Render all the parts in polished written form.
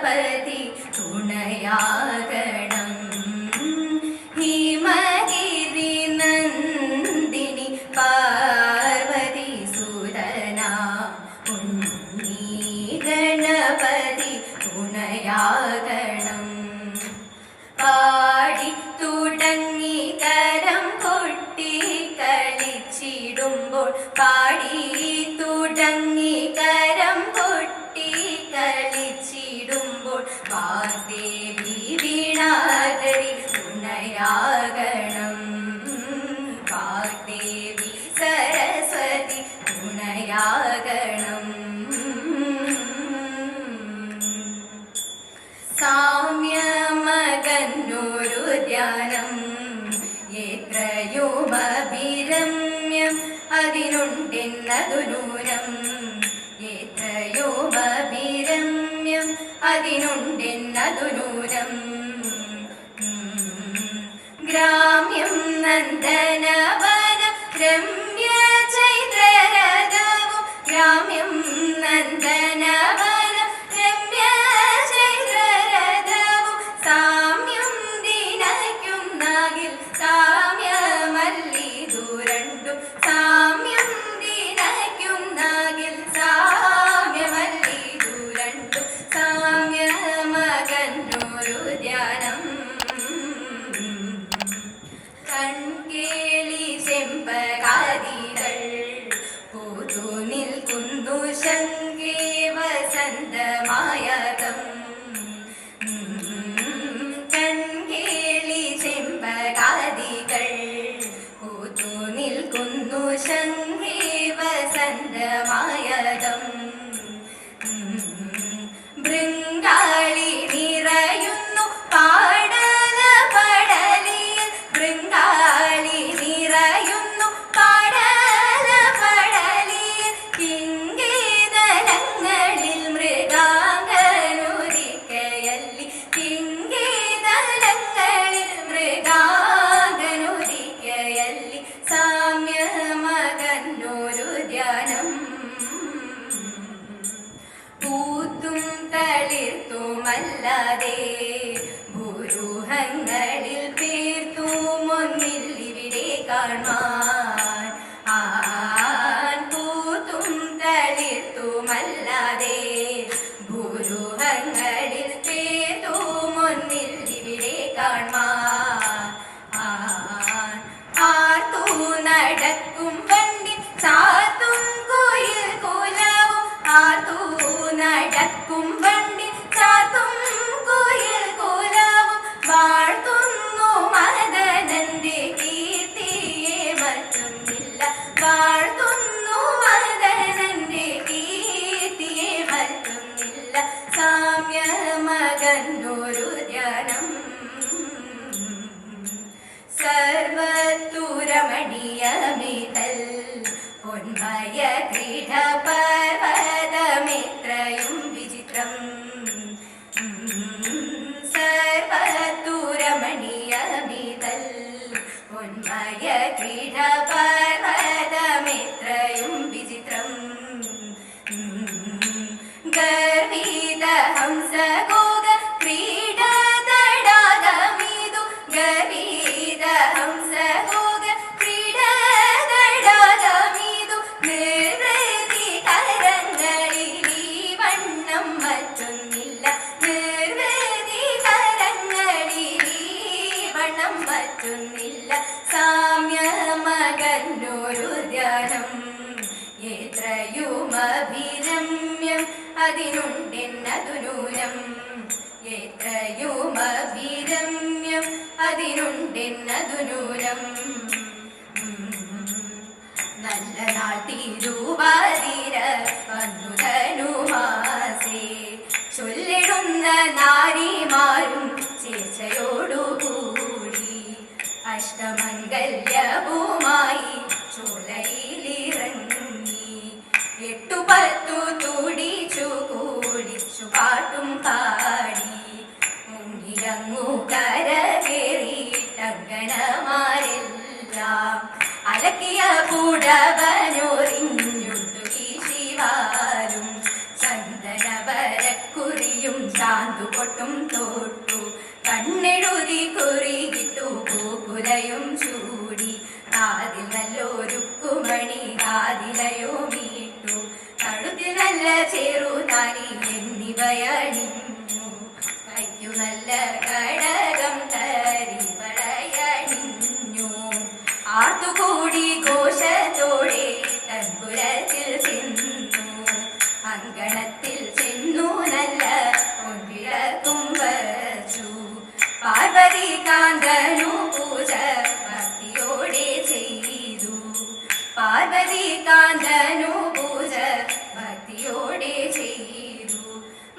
ഗണപതി തുണയാകണം. ഹിമഗിരി നന്ദിനി പാർവതി സുതന ഉണ്ണി ഗണപതി തുണയാകണം. പാടി തുടങ്ങി കരം കൊട്ടി കളിച്ചിടുമ്പോൾ പാടി തുടങ്ങി കരം കൊട്ടി കളിച്ചിടുമ്പോൾ വാഗ്ദേവി വീണാധരി തുണയാകണം. വാഗ്ദേവി സരസ്വതി തുണയാകണം. സാമ്യമകന്നൊരു ധ്യാനം എത്രയുമഭിരമ്യം അതിനുണ്ടെന്നതു നൂനം. എത്രയുമഭിരമ്യം അതിനുണ്ടെന്നതു നൂനം. ഗ്രാമ്യം നന്ദനവന രമ്യ ചൈത്രരഥവും ഗ്രാമ്യം നന്ദനവന രമ്യ ചൈത്രരഥവും സാമ്യം ദിനയ്ക്കുന്നാകിൽ സാമ്യമല്ലിതു രണ്ടും. സാമ്യം ദിനയ്ക്കുന്നാകിൽ സാമ്യമല്ലിതു രണ്ടും. സാമ്യമകന്നൊരു ധ്യാനം കൺകേളി ചെമ്പകാദികൾ പൂത്തു നിൽക്കുന്നു ശങ്കേ വസന്തമായകം. കൺകേളി ചെമ്പകാദികൾ പൂത്തു നിൽക്കുന്നു ശങ്കേ വസന്തമായകം. ബൃങ്കാളി നിറയുന്നു പാടല പടലിൽ. ബൃങ്കാളി നിറയുന്നു പാടല പടലിൽ. കിങ്കേതലങ്ങളിൽ മൃഗാംഗനുരിക്കയല്ലി. കിങ്കേതലങ്ങളിൽ മൃഗാംഗനുരിക്കയല്ലി. സാമ്യമകന്നൊരു ധ്യാനം പൂത്തും തളിർത്തുമല്ലാതെ ഭൂരൂഹങ്ങളിൽ പേർത്തുമൊന്നില്ലിവിടെ കാണാൻ. പൂത്തും തളിർത്തുമല്ലാതെ ഭൂരൂഹങ്ങളിൽ പേർത്തുമൊന്നില്ലിവിടെ കാണാൻ. ആർത്തു നടക്കും വണ്ടി ചാത്തും കോയിൽ കുലവും. ആർത്തു നടക്കും വണ്ടി ചാത്തും കോയിൽ കുലവും. വാഴ്ത്തുന്നു മദനന്റെ കീർത്തിയെ മറ്റൊന്നില്ല. വാഴ്ത്തുന്നു മദനന്റെ കീർത്തിയെ മറ്റൊന്നില്ല. സാമ്യമകന്നൊരു ധ്യാനം സർവത്തുരമണീയമിതൽ പൊന്മയ ക്രീഡപർവതമെത്രയും വിചിത്രം. സർവത്തുരമണീയമിതൽ പൊന്മയ ക്രീഡപർവതമെത്രയും വിചിത്രം. ഗർവിത ഹംസഗോഗ ക്രീഡതടാകമിതു. ഗർവിത ഹംസഗോഗ ക്രീഡതടാകമിതു. നിർവൃതി കരങ്ങളിൽ ഈ വണ്ണം മറ്റൊന്നില്ല. നിർവൃതി കരങ്ങളിൽ ഈ വണ്ണം മറ്റൊന്നില്ല. സാമ്യമകന്നൊരു ധ്യാനം എത്രയുമഭിരമ്യം അതിനുണ്ടെന്നതു നൂനം. എത്രയുമഭിരമ്യം അതിനുണ്ടെന്നതു നൂനം. നല്ല നാൾ തിരുവാതിര വന്നു ധനുമാസേ. ചൊല്ലിടുന്ന നാരിമാരും ചേർച്ചയോടുകൂടി അഷ്ടമംഗല്യവുമായി ചോലയിലിറങ്ങി. 8-10 തുടിച്ചു കൂടിച്ചു പാട്ടും പാടി മുങ്ങിയങ്ങു കരകേറിട്ടങ്കണമാരെല്ലാം അലക്കിയ പുടവനൊറിഞ്ഞുതു വീശിവാലും ചന്ദനവരക്കുറിയും ശാന്തു പൊട്ടും തൊട്ടു കണ്ണെഴുതി കുറിയിട്ടു പൂക്കുലയും ചൂടി കാതിൽ നല്ലൊരുക്കുമണി കാതിലയോ വീട്ടു കഴുത്തിൽ നല്ല ചെറുതാലി എന്നിവയണിഞ്ഞു കയ്യു നല്ല കടകം തരിവളയണിഞ്ഞു ആർത്തുകൂടി ഘോഷത്തോടെ തൻപുരത്തിൽ ചെന്നു അങ്കണത്തിൽ ചെന്നു നല്ല പൊൻവിളക്കും വച്ചു പാർവതി കാന്തനു പൂജ ഭക്തിയോടെ ചെയ്തു പാർവതി കാന്തനു പൂജ ഭക്തിയോടെ ചെയ്തു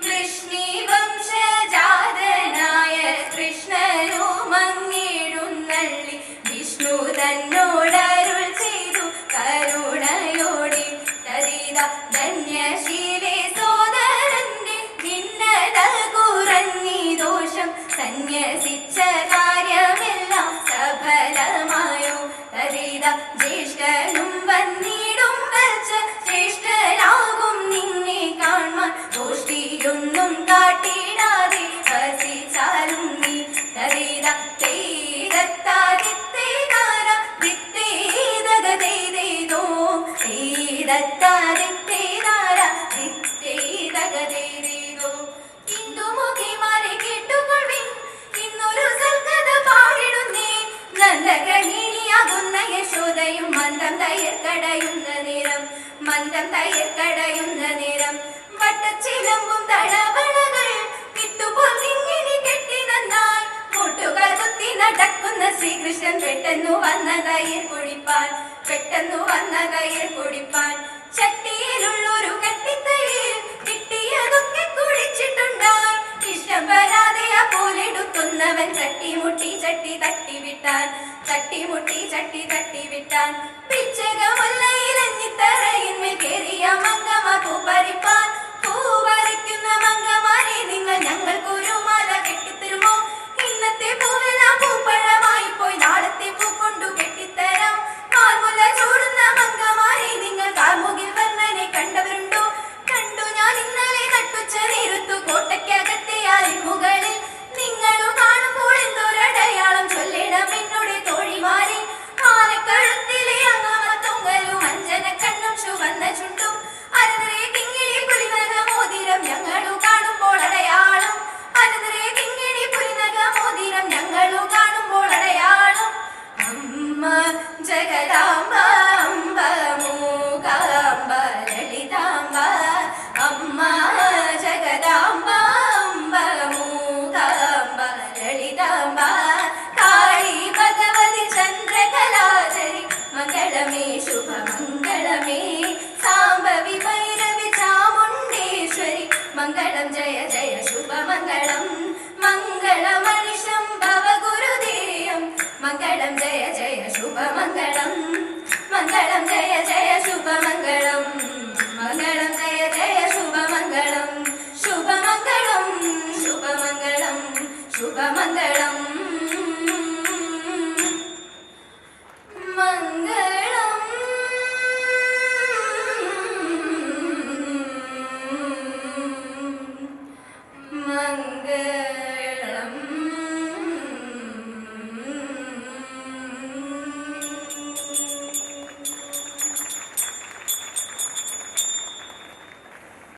വൃഷ്ണി വംശജാതനായ കൃഷ്ണനു മങ്ങിടുന്നള്ളി വിഷ്ണു തന്നോടരുൾ ചെയ്തു കരുണയോടെ തരിത ധന്യശീലേ സോദരന്റെ ഭിന്നത കുറഞ്ഞി ദോഷം സന്യസിച്ച കാര്യമെല്ലാം സഫലമായോ തരിത ജ്യേഷ്ഠനും വന്നിടും വച്ച ശ്രേഷ്ഠനാകും നിന്നെ കാണാൻ ഗോഷ്ഠിയൊന്നും കാട്ടിടാതെ വസിച്ചാലും നീ തരിത തേതത്താദിത്തേതാര ദിത്തേതകതേതേതോ തേതത്താദിത്തേതാര ദിത്തേതകതേതേതോ ഇന്ദുമുഖിമാരെ കേട്ടുകൊള്ളിൻ ഇന്നൊരു സൽക്കഥ പാടിടുന്നേ നന്ദഗഹിനിയാകുന്ന യശോദയും മന്ദം തയ്യർക്കടയുന്ന നേരം വട്ടച്ചിലമ്പും തടവളകൾ കിട്ടുപോൽ നിങ്ങിനി കെട്ടി നന്നായി മുട്ടുകൾ കുത്തി നടക്കുന്ന ശ്രീകൃഷ്ണൻ പെട്ടെന്നു വന്ന തയ്യർ കുടിപ്പാൻ ചട്ടിയിലുള്ളൊരു കട്ടിത്തയിൽ കിട്ടിയതൊക്കെ കുടിച്ചിട്ടുണ്ടായി ഇഷ്ടം വരാതെ പോലെടുക്കുന്നവൻ ചട്ടിമുട്ടി തട്ടിവിട്ടാൻ പിച്ചകമുല്ലയിലഞ്ഞിത്തറയിന്മേൽ കേറിയ മങ്കമ പൂപ്പറിക്കുന്ന മങ്കമാരെ നിങ്ങൾ ഞങ്ങൾക്കൊരു മാല കെട്ടിത്തരുമോ ഇന്നത്തെ പൂവെല്ലാം പൂപ്പഴമായി പോയി നാളത്തെ പൂ കൊണ്ടു കെട്ടിത്തരാം കാർമുല ചൂടുന്ന മങ്കമാരെ നിങ്ങൾ കാർമുകിൽ വർണ്ണനെ കണ്ടവരുണ്ടോ കണ്ടു ഞാൻ ഇന്നലെ നട്ടുച്ച നേരത്തു കോട്ടയ്ക്കകത്തെ മുകളിൽ നിങ്ങളു കാണുമ്പോൾ എന്തൊരടയാളം ചൊല്ലിടം എന്നോട് തോഴിമാരെ ആനക്കഴുത്തിലെ അങ്ങമത്തൊങ്ങലും അഞ്ജന കണ്ണും ചുവന്ന ചുണ്ടും അനന്തരേ കിങ്ങിണി പുലിനക മോതിരം ഞങ്ങളു കാണുമ്പോൾ അടയാളം അനന്തരേ കിങ്ങിണി പുലിനക മോതിരം ഞങ്ങളു കാണുമ്പോൾ അടയാളം അമ്മ ജഗദാംബ അംബ മൂകാംബ ലളിതാംബ അമ്മ ജഗദാംബ അംബ മൂകാംബ ലളിതാംബ കാളി ഭഗവതി ചന്ദ്രകലാധരി മംഗളമേ ശുഭമംഗളമേ സാംബവി ഭൈരവി ചാമുണ്ടേശ്വരി മംഗളം ജയ ജയ ശുഭമംഗളം മംഗളമണിഷം ഭവ ഗുരുദേയം മംഗളം ജയ ജയ ശുഭമംഗളം മംഗളം ജയ ജയ ശുഭമംഗളം മംഗളം ജയ ജയ ശുഭമംഗളം ശുഭമംഗളം ശുഭമംഗളം ശുഭമംഗളം മംഗളം മംഗളം